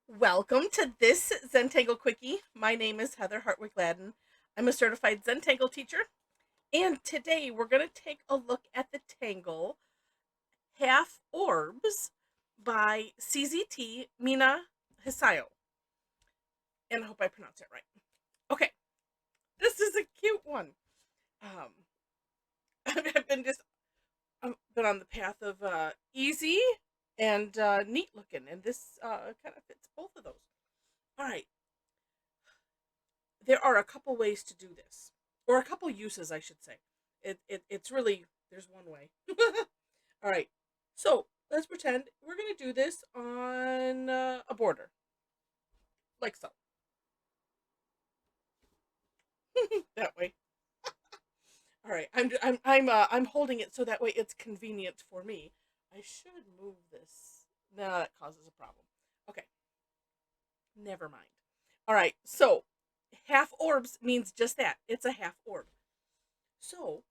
Welcome to this Zentangle Quickie. My name is Heather Hartwick Gladden. I'm a certified Zentangle teacher, and today we're going to take a look at the Tangle Half Orbs by CZT Mina Hsiao. And I hope I pronounce it right. Okay, this is a cute one. Um, I've been on the path of easy and neat looking, and this kind of fits both of those. All right, there are a couple ways to do this, or a couple uses, I should say. It's really there's one way. All right, so let's pretend we're gonna do this on a border, like so. That way. All right, I'm holding it so that way it's convenient for me. I should move this. No, that causes a problem. Okay, never mind. All right, so half orbs means just that. It's a half orb. So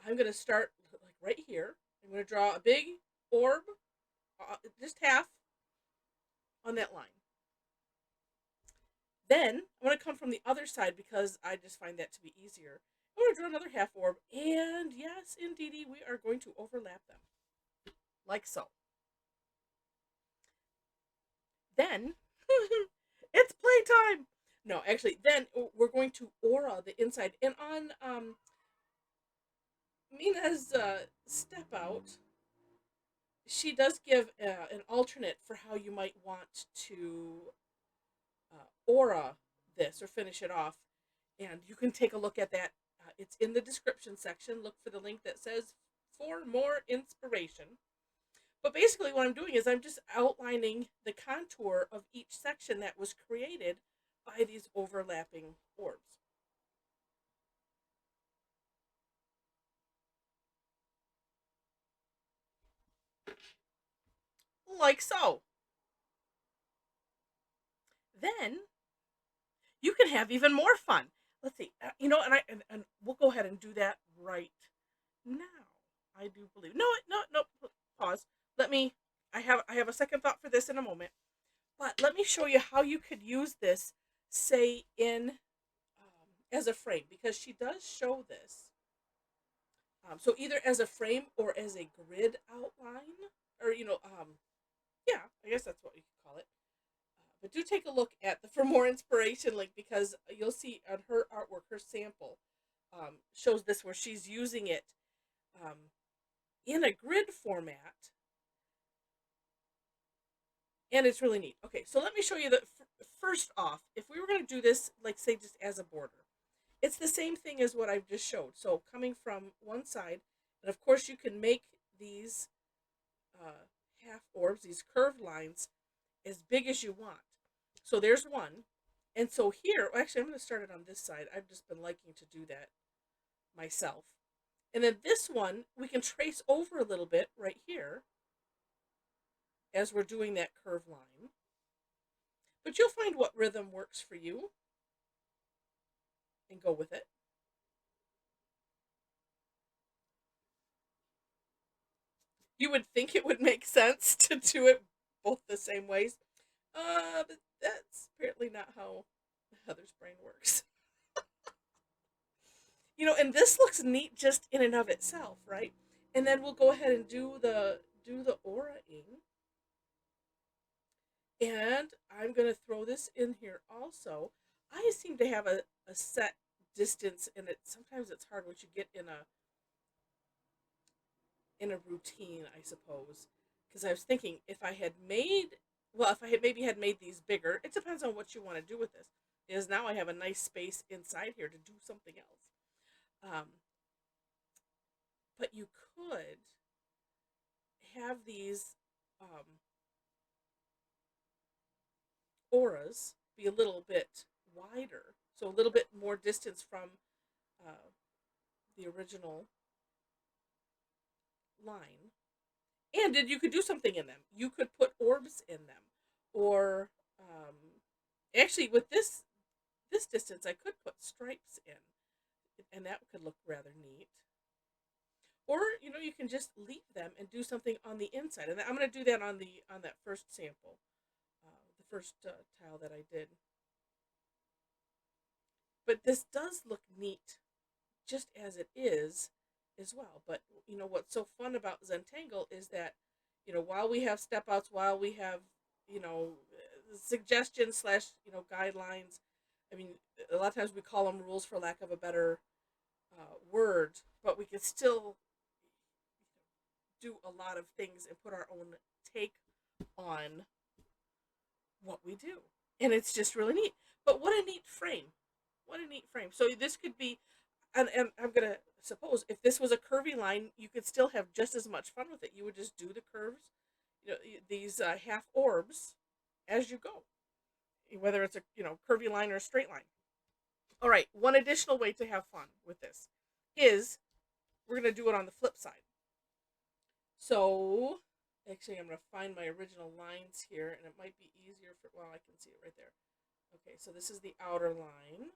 I'm going to start like right here. I'm going to draw a big orb, just half on that line. Then I'm going to come from the other side because I just find that to be easier. I'm going to draw another half orb, and yes, indeedy, we are going to overlap them, like so. Then, it's playtime! No, actually, then we're going to aura the inside. And on Mina's step out, she does give an alternate for how you might want to aura this or finish it off. And you can take a look at that. It's in the description section. Look for the link that says for more inspiration. But basically, what I'm doing is I'm just outlining the contour of each section that was created by these overlapping orbs. Like so. Then you can have even more fun. Let's see, and we'll go ahead and do that right now. I do believe. No, no, no. Pause. Let me. I have a second thought for this in a moment, but let me show you how you could use this, say in as a frame, because she does show this. So either as a frame or as a grid outline, or yeah, I guess that's what you could call it. But do take a look at the for more inspiration link because you'll see on her artwork, her sample shows this where she's using it um, in a grid format, and it's really neat. Okay, so let me show you the first off. If we were going to do this, like say just as a border, it's the same thing as what I've just showed. So coming from one side, and of course you can make these uh, half orbs, these curved lines, as big as you want. So there's one. And so here, well, actually, I'm going to start it on this side. I've just been liking to do that myself. And then this one, we can trace over a little bit right here as we're doing that curved line. But you'll find what rhythm works for you and go with it. You would think it would make sense to do it both the same ways. But that's apparently not how Heather's brain works. And this looks neat just in and of itself, right? And then we'll go ahead and do the aura-ing. And I'm going to throw this in here also. I seem to have a set distance, and sometimes it's hard once you get in a routine, I suppose. Because I was thinking if I had made, well, if I had maybe had made these bigger, it depends on what you want to do with this. Because now I have a nice space inside here to do something else. Um, but you could have these um, auras be a little bit wider, so a little bit more distance from uh, the original line. And then you could do something in them. You could put orbs in them, or actually with this distance, I could put stripes in, and that could look rather neat. or you can just leave them and do something on the inside. And I'm going to do that on that first sample, the first tile that I did. But this does look neat just as it is as well. But what's so fun about Zentangle is that while we have step outs, while we have suggestions slash guidelines. I mean, a lot of times we call them rules for lack of a better word, but we can still do a lot of things and put our own take on what we do, and it's just really neat. But what a neat frame! What a neat frame! So this could be, and I'm gonna suppose if this was a curvy line, you could still have just as much fun with it. You would just do the curves, these half orbs as you go, whether it's a curvy line or a straight line. All right, one additional way to have fun with this is we're going to do it on the flip side. So, actually, I'm going to find my original lines here, and it might be easier for, well, I can see it right there. Okay, so this is the outer line.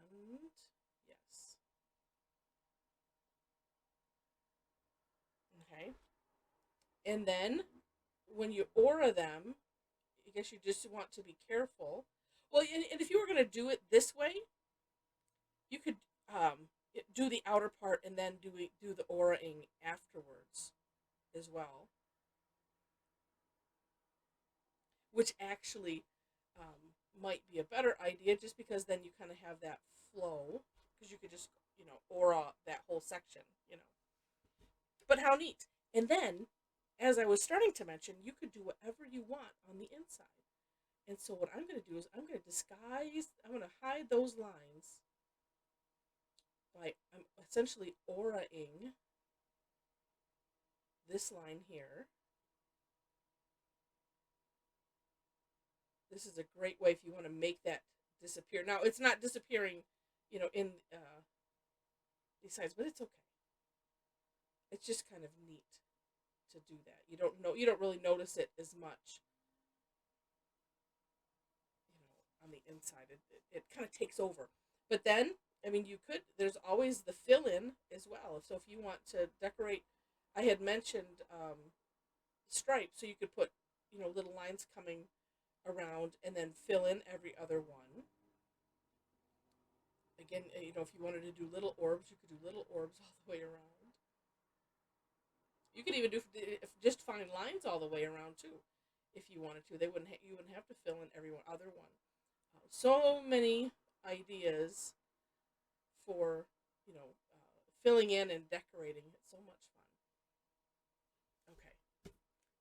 And, yes. Okay. And then, when you aura them, I guess you just want to be careful. Well, and if you were going to do it this way, you could do the outer part and then do the auraing afterwards as well, which actually might be a better idea, just because then you kind of have that flow, because you could just aura that whole section. But how neat! And then, as I was starting to mention, you could do whatever you want on the inside. And so what I'm going to do is I'm going to hide those lines I'm essentially auraing this line here. This is a great way if you want to make that disappear. Now, it's not disappearing, in these sides, but it's okay. It's just kind of neat to do that. You don't really notice it as much, on the inside. It kind of takes over. But then, I mean, there's always the fill-in as well. So if you want to decorate, I had mentioned stripes, so you could put, little lines coming around and then fill in every other one. Again, if you wanted to do little orbs, you could do little orbs all the way around. You could even do just fine lines all the way around too, if you wanted to. You wouldn't have to fill in every other one. So many ideas for filling in and decorating. It's so much fun. Okay,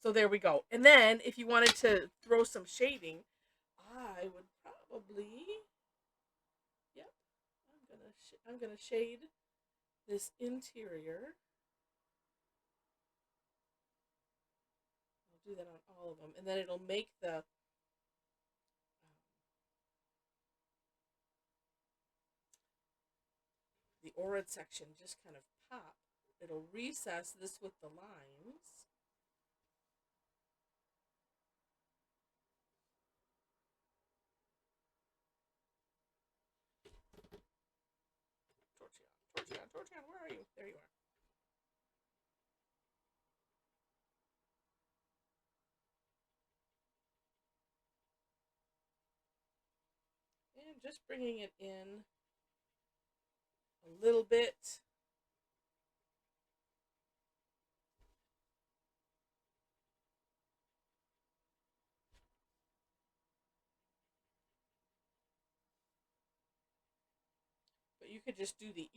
so there we go. And then if you wanted to throw some shading, I would probably, yep, I'm gonna shade this interior. I'll do that on all of them, and then it'll make the aura section just kind of pop. It'll recess this with the lines. Torchion, where are you? There you are. And just bringing it in a little bit. But you could just do the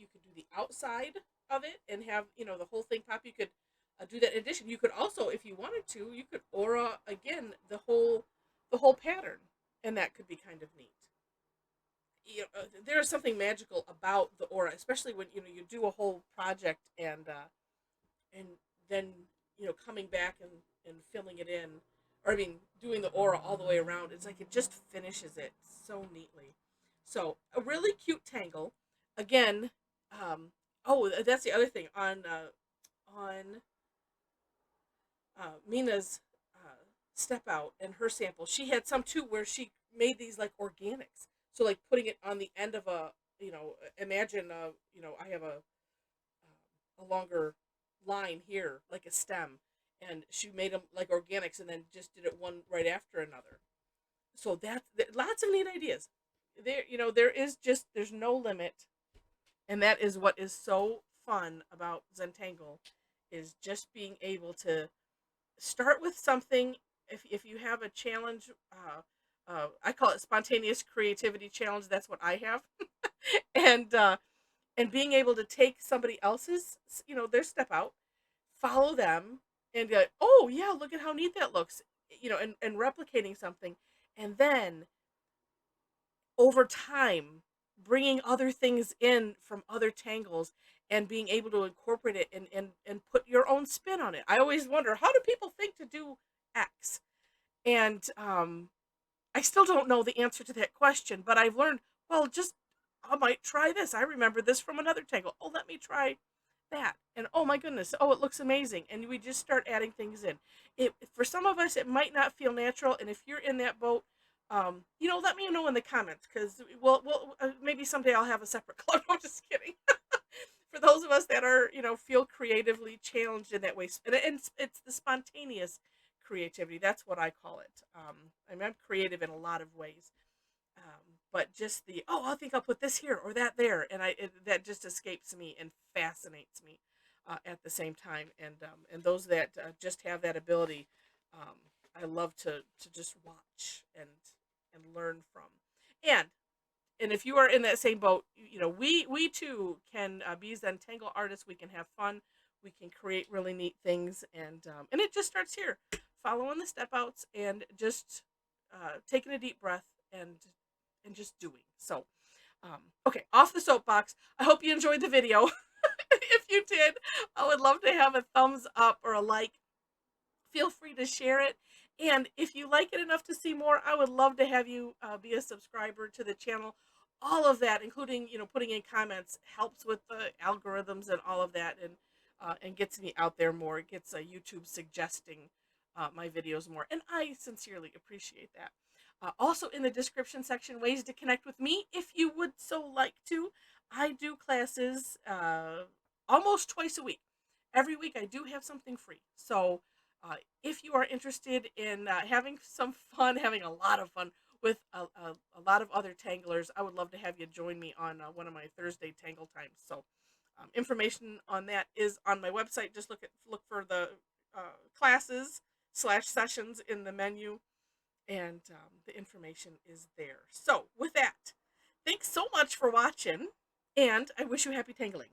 outside of it and have the whole thing pop. You could do that in addition. You could also, if you wanted to, you could aura again the whole pattern, and that could be kind of neat. There's something magical about the aura, especially when you do a whole project and then coming back and filling it in, or I mean doing the aura all the way around. It's like it just finishes it so neatly. So a really cute tangle. Again, oh, that's the other thing on Mina's step out and her sample. She had some too where she made these like organics. So like putting it on the end of a imagine, I have a longer line here, like a stem, and she made them like organics, and then just did it one right after another. So lots of neat ideas. There's no limit, and that is what is so fun about Zentangle, is just being able to start with something. If you have a challenge, I call it spontaneous creativity challenge. That's what I have, and being able to take somebody else's, their step out, follow them, and be like, oh yeah, look at how neat that looks, and replicating something, and then over time bringing other things in from other tangles and being able to incorporate it and put your own spin on it. I always wonder, how do people think to do X? And I still don't know the answer to that question, but I've learned, well, just I might try this. I remember this from another tangle. Oh, let me try that. And oh my goodness, oh, it looks amazing. And we just start adding things in. For some of us, it might not feel natural. And if you're in that boat, let me know in the comments, because maybe someday I'll have a separate club. I'm just kidding. For those of us that are, feel creatively challenged in that way, and it's the spontaneous creativity. That's what I call it. I'm creative in a lot of ways, but just I think I'll put this here or that there, and that just escapes me and fascinates me at the same time. And those that just have that ability, I love to just watch and learn from. And if you are in that same boat, we too can be Zentangle artists. We can have fun. We can create really neat things, and it just starts here, following the step outs and just taking a deep breath and just doing. So, okay, off the soapbox. I hope you enjoyed the video. If you did, I would love to have a thumbs up or a like. Feel free to share it. And if you like it enough to see more, I would love to have you be a subscriber to the channel. All of that, including putting in comments, helps with the algorithms and all of that, and gets me out there more. It gets YouTube suggesting my videos more, and I sincerely appreciate that. Also, in the description section, ways to connect with me if you would so like to. I do classes almost twice a week. Every week I do have something free. So if you are interested in having some fun, having a lot of fun with a lot of other tanglers, I would love to have you join me on one of my Thursday tangle times. So information on that is on my website. Just look for the classes/sessions in the menu, and the information is there. So with that, thanks so much for watching, and I wish you happy tangling.